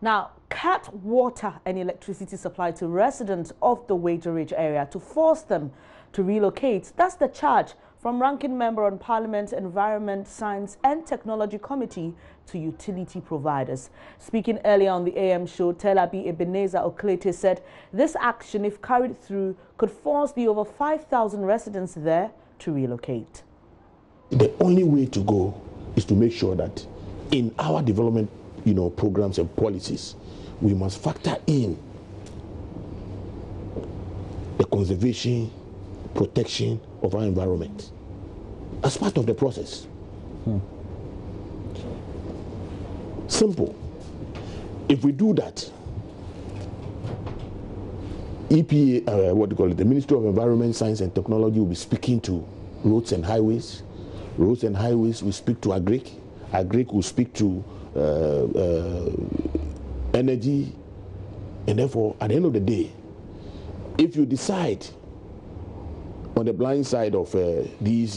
Now, cut water and electricity supply to residents of the Weija Ridge area to force them to relocate. That's the charge from Ranking Member on Parliament's Environment, Science and Technology Committee to utility providers. Speaking earlier on the AM show, Telabi Ebenezer Oklete said this action, if carried through, could force the over 5,000 residents there to relocate. The only way to go is to make sure that in our development programs and policies, we must factor in the conservation, protection of our environment as part of the process. Simple. If we do that, EPA, the Ministry of Environment, Science and Technology will be speaking to roads and highways. Roads and highways will speak to Agric. Agric will speak to energy, and therefore at the end of the day, if you decide on the blind side of these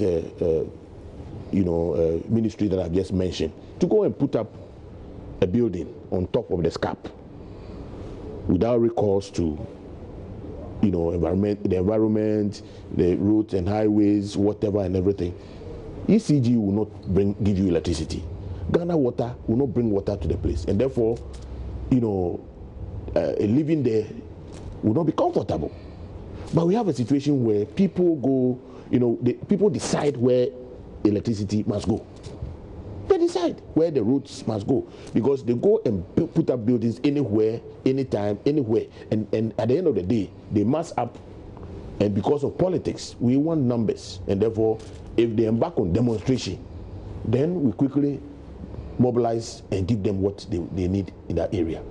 ministries that I've just mentioned to go and put up a building on top of the SCAP without recourse to the environment, the roads and highways, whatever and everything, ECG will not give you electricity. Ghana Water will not bring water to the place, and therefore, living there will not be comfortable. But we have a situation where people go, people decide where electricity must go. They decide where the roads must go because they go and put up buildings anywhere, anytime, anywhere, and at the end of the day, they mass up. And because of politics, we want numbers, and therefore, if they embark on demonstration, then we quickly mobilize and give them what they need in that area.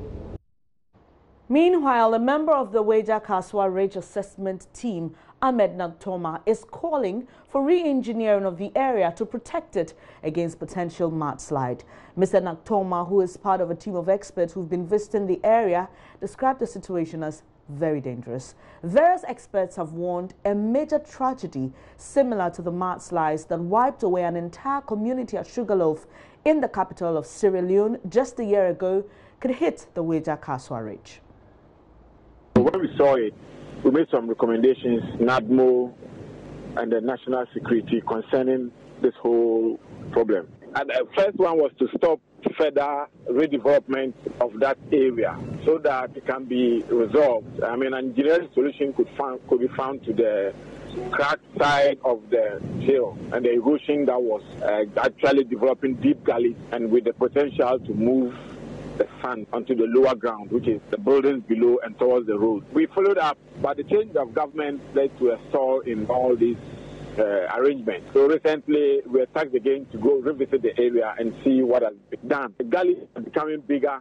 Meanwhile, a member of the Weija Kaswa Ridge Assessment Team, Ahmed Naktoma, is calling for re-engineering of the area to protect it against potential mudslide. Mr. Naktoma, who is part of a team of experts who've been visiting the area, described the situation as very dangerous. Various experts have warned a major tragedy similar to the mudslides that wiped away an entire community at Sugarloaf in the capital of Sierra Leone just a year ago could hit the Weija Kaswa Ridge. When we saw it, we made some recommendations, NADMO and the national security concerning this whole problem. And the first one was to stop further redevelopment of that area so that it can be resolved. I mean, an engineering solution could be found to the cracked side of the hill and the erosion that was actually developing deep gullies and with the potential to move the sand onto the lower ground, which is the buildings below and towards the road. We followed up, but the change of government led to a stall in all these arrangements. So recently, we are tasked again to go revisit the area and see what has been done. The gully is becoming bigger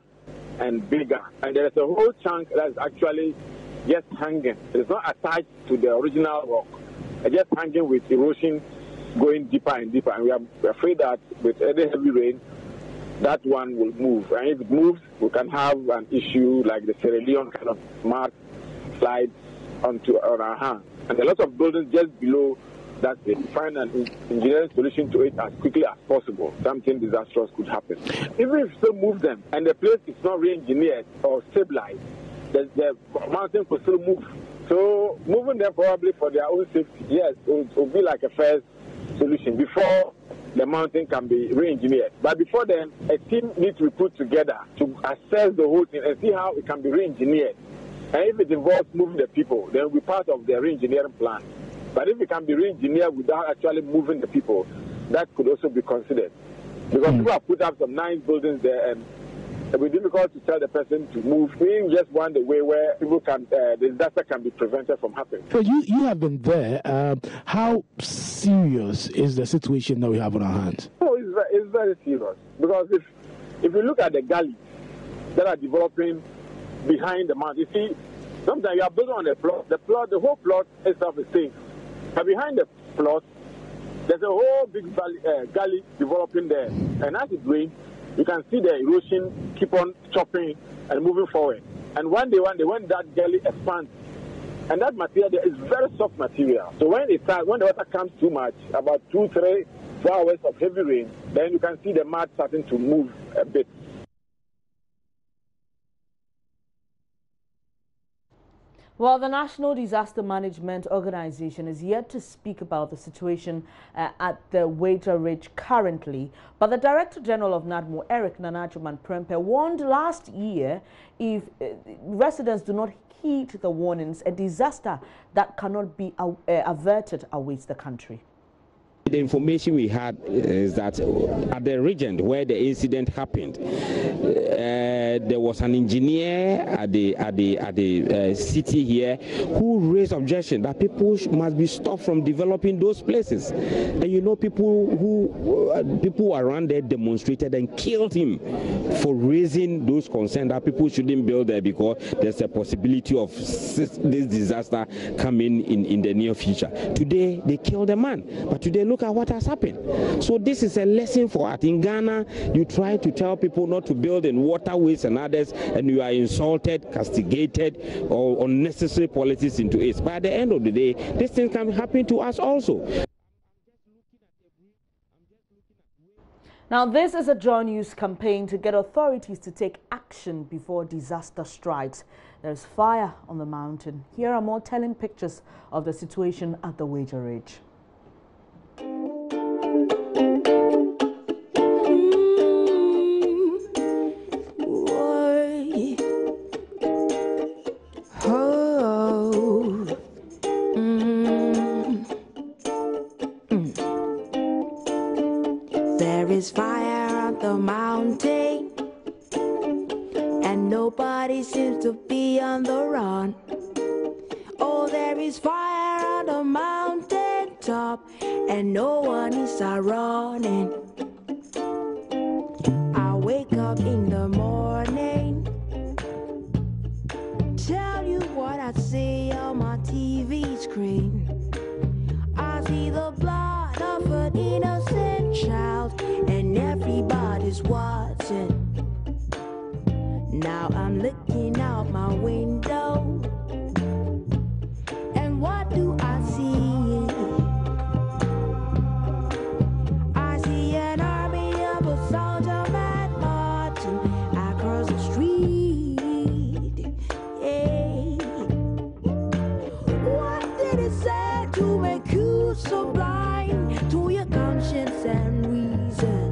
and bigger, and there is a whole chunk that is actually just hanging. It is not attached to the original rock. It's just hanging with erosion going deeper and deeper. And we are afraid that with any heavy rain, that one will move. And if it moves, we can have an issue like the Sierra Leone kind of mud slides on our hands. And a lot of buildings just below that, they find an engineering solution to it as quickly as possible. Something disastrous could happen. Even if you still move them and the place is not re-engineered or stabilized, the mountain could still move. So moving them probably for their own safety, yes, it will be like a first solution before the mountain can be re-engineered. But before then, a team needs to be put together to assess the whole thing and see how it can be re-engineered. And if it involves moving the people, then it will be part of the re-engineering plan. But if it can be re-engineered without actually moving the people, that could also be considered. Because people have put up some nice buildings there, and it will be difficult to tell the person to move. We just want a way where people can, the disaster can be prevented from happening. So you have been there. How serious is the situation that we have on our hands? Oh, it's very serious. Because if you look at the gullies that are developing behind the mountain, you see, sometimes you are building on the whole plot itself is safe. But behind the plot, there's a whole big gully developing there. And as it rains, you can see the erosion keep on chopping and moving forward. And one day when that gully expands, and that material there is very soft material. So when the water comes too much, about 2-3 hours of heavy rain, then you can see the mud starting to move a bit. Well, the National Disaster Management Organization is yet to speak about the situation at the Weija Ridge currently, but the Director General of NADMO, Eric Nanajuman Prempeh, warned last year if residents do not heed the warnings, a disaster that cannot be averted awaits the country. The information we had is that at the region where the incident happened, there was an engineer at the city here who raised objection that people must be stopped from developing those places. And you know, people around there demonstrated and killed him for raising those concerns that people shouldn't build there because there's a possibility of this disaster coming in the near future. Today they killed a man, but today look at what has happened. So this is a lesson for us. In Ghana, you try to tell people not to build in waterways and others, and you are insulted, castigated, or unnecessary politics into it. But at the end of the day, this thing can happen to us also. Now, this is a JoyNews campaign to get authorities to take action before disaster strikes. There's fire on the mountain. Here are more telling pictures of the situation at the Weija Ridge. There is fire on the mountain, and nobody seems to be on the run. Oh, there is fire on the mountain top, and no one is running. I wake up in the morning, tell you what I see on my TV screen. I see the blood of an innocent child, and everybody's watching. Now I'm looking out my window, and what do I see? I see an army of a soldier man marching across the street. Hey. What did it say to make you so blind to your conscience and reason?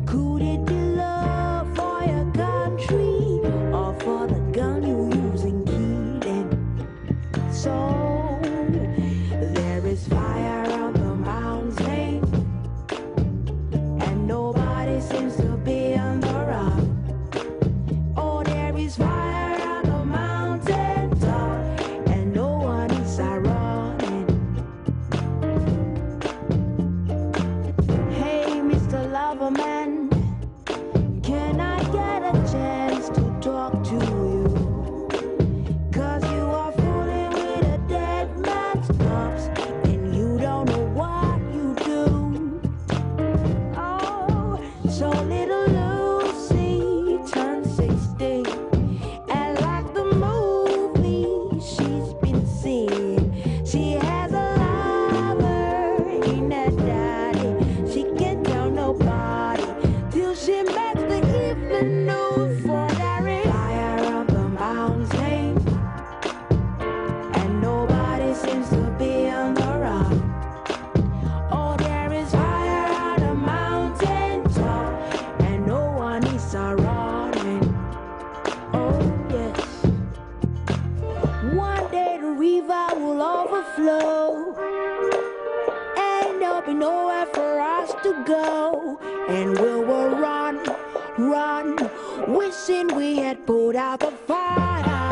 Could it be love for your country, or for the gun you use in killing? So there is fire on the mountain, and nobody seems to be on the run. Oh, there is fire on the mountain top, and no one is running. Hey, Mr. Loverman, can I get a chance to talk to you? 'Cause you are fooling with a dead man's corpse, and you don't know what you do. Oh, so little Lucy turned 16, and like the movie she's been seeing, she has a lover in her daddy. She can't tell nobody till she makes the evening news. For there is fire on the mountain, and nobody seems to be on the run. Oh, there is fire on the mountain top, and no one is running. Oh, yes. One day the river will overflow, and there'll be nowhere for us to go, and we will run, wishing we had put out the fire.